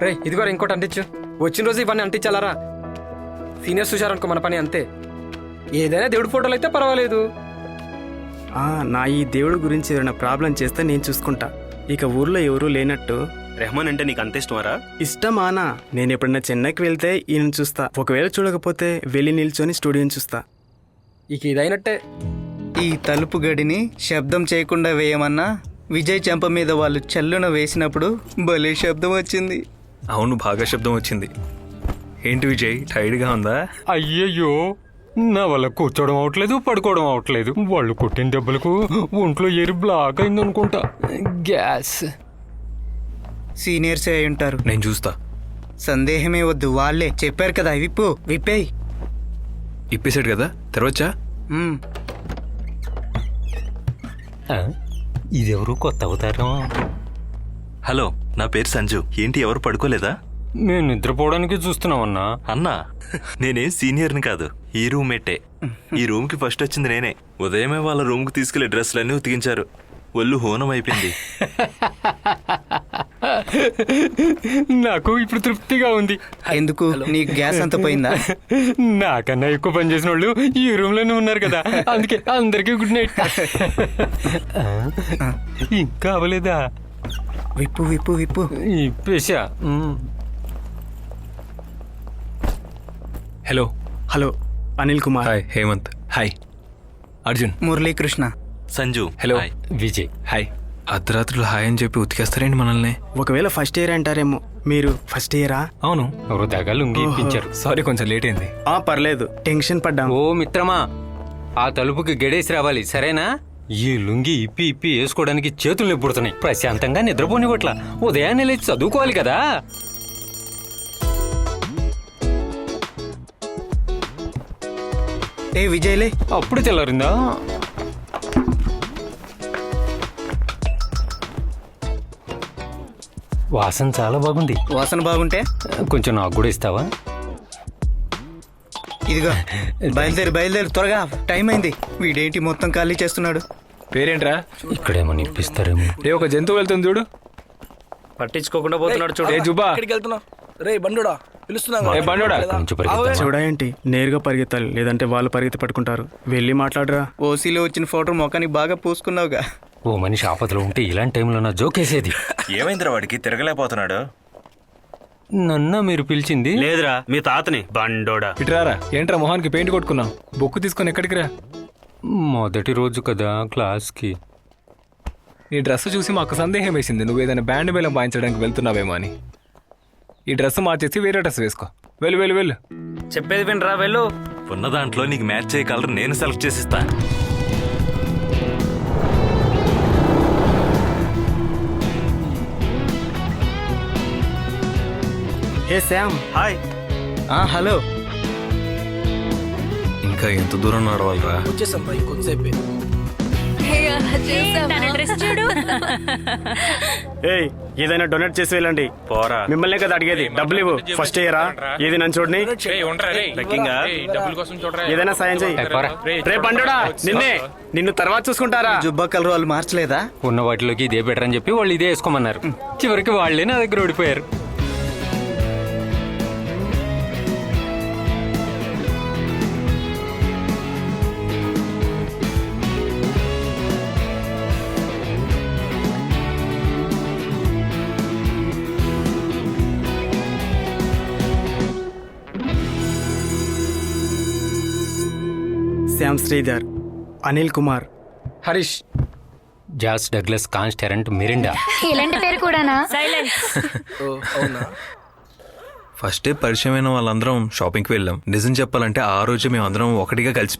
రే ఇదిగో ఇంకోటి అంటించు. వచ్చిన రోజు ఇవన్నీ అంటించాలరా. సీనియర్స్ చూశారనుకో మన పని అంతే. ఏదైనా దేవుడి ఫోటోలు అయితే పర్వాలేదు. నా ఈ దేవుడి గురించి ఏదైనా ప్రాబ్లం చేస్తే నేను చూసుకుంటా. ఇక ఊర్లో ఎవరూ లేనట్టు. రెహమాన్ అంటే నీకు అంత ఇష్టమారా? ఇష్టమానా? నేను ఎప్పుడైనా చెన్నైకి వెళ్తే ఈయన చూస్తా. ఒకవేళ చూడకపోతే వెళ్ళి నిల్చొని స్టూడియోని చూస్తా. ఇక ఇదైనట్టే. ఈ తలుపు గడిని శబ్దం చేయకుండా వేయమన్నా విజయ్ చెంప మీద వాళ్ళు చల్లున వేసినప్పుడు భలే శబ్దం వచ్చింది. అవును, బాగా శబ్దం వచ్చింది. ఏంటి విజయ్, టైర్డ్గా ఉందా? అయ్యయ్యో, నా వల్ల కూర్చోవడం అవట్లేదు, పడుకోవడం అవట్లేదు. వాళ్ళు కొట్టిన దెబ్బలకు ఒంట్లో ఎరి బ్లాక్ అయింది అనుకుంటా. గ్యాస్. సీనియర్సే అయి ఉంటారు. నేను చూస్తా. సందేహమే వద్దు, వాళ్ళే చెప్పారు కదా. విప్పేయ్. ఇప్పేసాడు కదా, తెరవచ్చా? ఇదెవరు కొత్త అవతారం? హలో, నా పేరు సంజు. ఏంటి ఎవరు పడుకోలేదా? మేము నిద్రపోవడానికి చూస్తున్నామన్నా. అన్నా, నేనేం సీనియర్ని కాదు, ఈ రూమ్మేటే. ఈ రూమ్కి ఫస్ట్ వచ్చింది నేనే. ఉదయమే వాళ్ళ రూమ్కి తీసుకెళ్లి డ్రెస్సులన్నీ ఉతికించారు. ఒళ్ళు హోనం అయిపోయింది. నాకు ఇప్పుడు తృప్తిగా ఉంది. ఎందుకు, నీకు గ్యాస్ అంత పోయిందా? నాకన్నా ఎక్కువ పని చేసిన వాళ్ళు ఈ రూమ్ లోనే ఉన్నారు కదా, అందుకే అందరికీ గుడ్ నైట్. ఇంకా అవ్వలేదా? విప్పు. ఇప్పేసా. Hello. Hello, Anil Kumar. Hi Hemanth. Hi Arjun. Muralikrishna. Sanju. Hello. Hi. Vijay. Hi. అర్ధరాత్రులు హాయ్ అని చెప్పి ఉతికేస్తారేంటి మనల్ని? ఒకవేళ ఫస్ట్ ఇయర్ అంటారేమో. మీరు ఫస్ట్ ఇయరా? అవును. ఎవరు దగ్గర లుంగి ఇప్పించారు. సారీ, కొంచెం లేట్ అయింది. పర్లేదు, టెన్షన్ పడ్డాం. ఓ మిత్రమా, ఆ తలుపుకి గడేసి రావాలి, సరేనా? ఈ లుంగి ఇప్పి వేసుకోవడానికి చేతులు నిప్పుడుతున్నాయి. ప్రశాంతంగా నిద్రపోనివ్వట్లా. ఉదయాన్నే లేచి చదువుకోవాలి కదా. ఏ విజయ్లే. అప్పుడు తెల్లారిందా? వాసన చాలా బాగుంది. వాసన బాగుంటే కొంచెం నాకు కూడా ఇస్తావా? ఇదిగో, బయలుదేరు త్వరగా, టైం అయింది. వీడేంటి మొత్తం ఖాళీ చేస్తున్నాడు? పేరేంట్రా? ఇక్కడేమో నిప్పిస్తారేమో. రే, ఒక జంతువు వెళ్తుంది చూడు. పట్టించుకోకుండా పోతున్నాడు చూడు. ఏ జుబ్బా, రే బండుడా పిలుస్తున్నా. ఏ బండోడా, కొంచెం పరిగెత్తావా? చూడేంటి, నేరుగా పరిగెత్తాలి, లేదంటే వాళ్ళు పరిగెత్తి పట్టుకుంటారు. వెళ్ళి మాట్లాడరా. ఓసీలో వచ్చిన ఫోటో మొఖానికి బాగా పూసుకున్నావుగా. ఓ మనిషి ఆపదలో ఉంటే ఇలాంటి టైంలో నా జోకేసేది. ఏమైందిరా వాడికి, తిరగలేకపోతున్నాడు? నన్నా మీరు పిలిచింది? లేదురా, మీ తాతని. బండోడా. ఇటురారా. ఏంట్రా మొహానికి పెయింట్ కొట్టుకున్నావు? బొక్కు తీసుకొని ఎక్కడికి రా. మొదటి రోజు కదా క్లాస్కి. నీ డ్రెస్ చూసి మాకు సందేహం వేసింది, నువ్వు ఏదైనా బ్యాండ్ మేళం వాయించడానికి వెళ్తున్నావేమో అని. ఈ డ్రెస్ మార్చేసి వేరే డ్రెస్ వేసుకో. వెళ్ళు. చెప్పేది వినరా, వెళ్ళు. ఉన్న దాంట్లో నీకు మ్యాచ్ అయ్యే కలర్ నేను సెలెక్ట్ చేసిస్తా. ఏ శామ్. హాయ్. హలో. ఇంకా ఎంత దూరం నడవాలరా? వచ్చేసాం పై కొంతసేపే. ఏయ్, ఏదైనా డొనేట్ చేసి వెళ్ళండి. పోరా. మిమ్మల్నే కదా అడిగేది, డబ్బులు ఇవ్వు. ఫస్ట్ ఇయరా? ఏది నన్ను చూడని. ఏదైనా సాయం చెయ్యి. రే బండోడా, నిన్ను తర్వాత చూసుకుంటారా? జుబ్బా కలర్ వాళ్ళు మార్చలేదా? ఉన్న వాటిలోకి ఇదే బెటర్ అని చెప్పి వాళ్ళు ఇదే వేసుకోమన్నారు. చివరికి వాళ్ళే నా దగ్గర ఓడిపోయారు. శ్యామ్ శ్రీధర్, అనిల్ కుమార్, హరీష్, జాస్ డగ్లస్, కాన్స్టెరెంట్, మిరిండా. ఇలాంటి పేరు కూడానా? అవునా? ఫస్ట్ డే పరిచయమైన వాళ్ళందరం షాపింగ్కి వెళ్ళాం. నిజం చెప్పాలంటే ఆ రోజు మేము అందరం ఒకటిగా కలిసి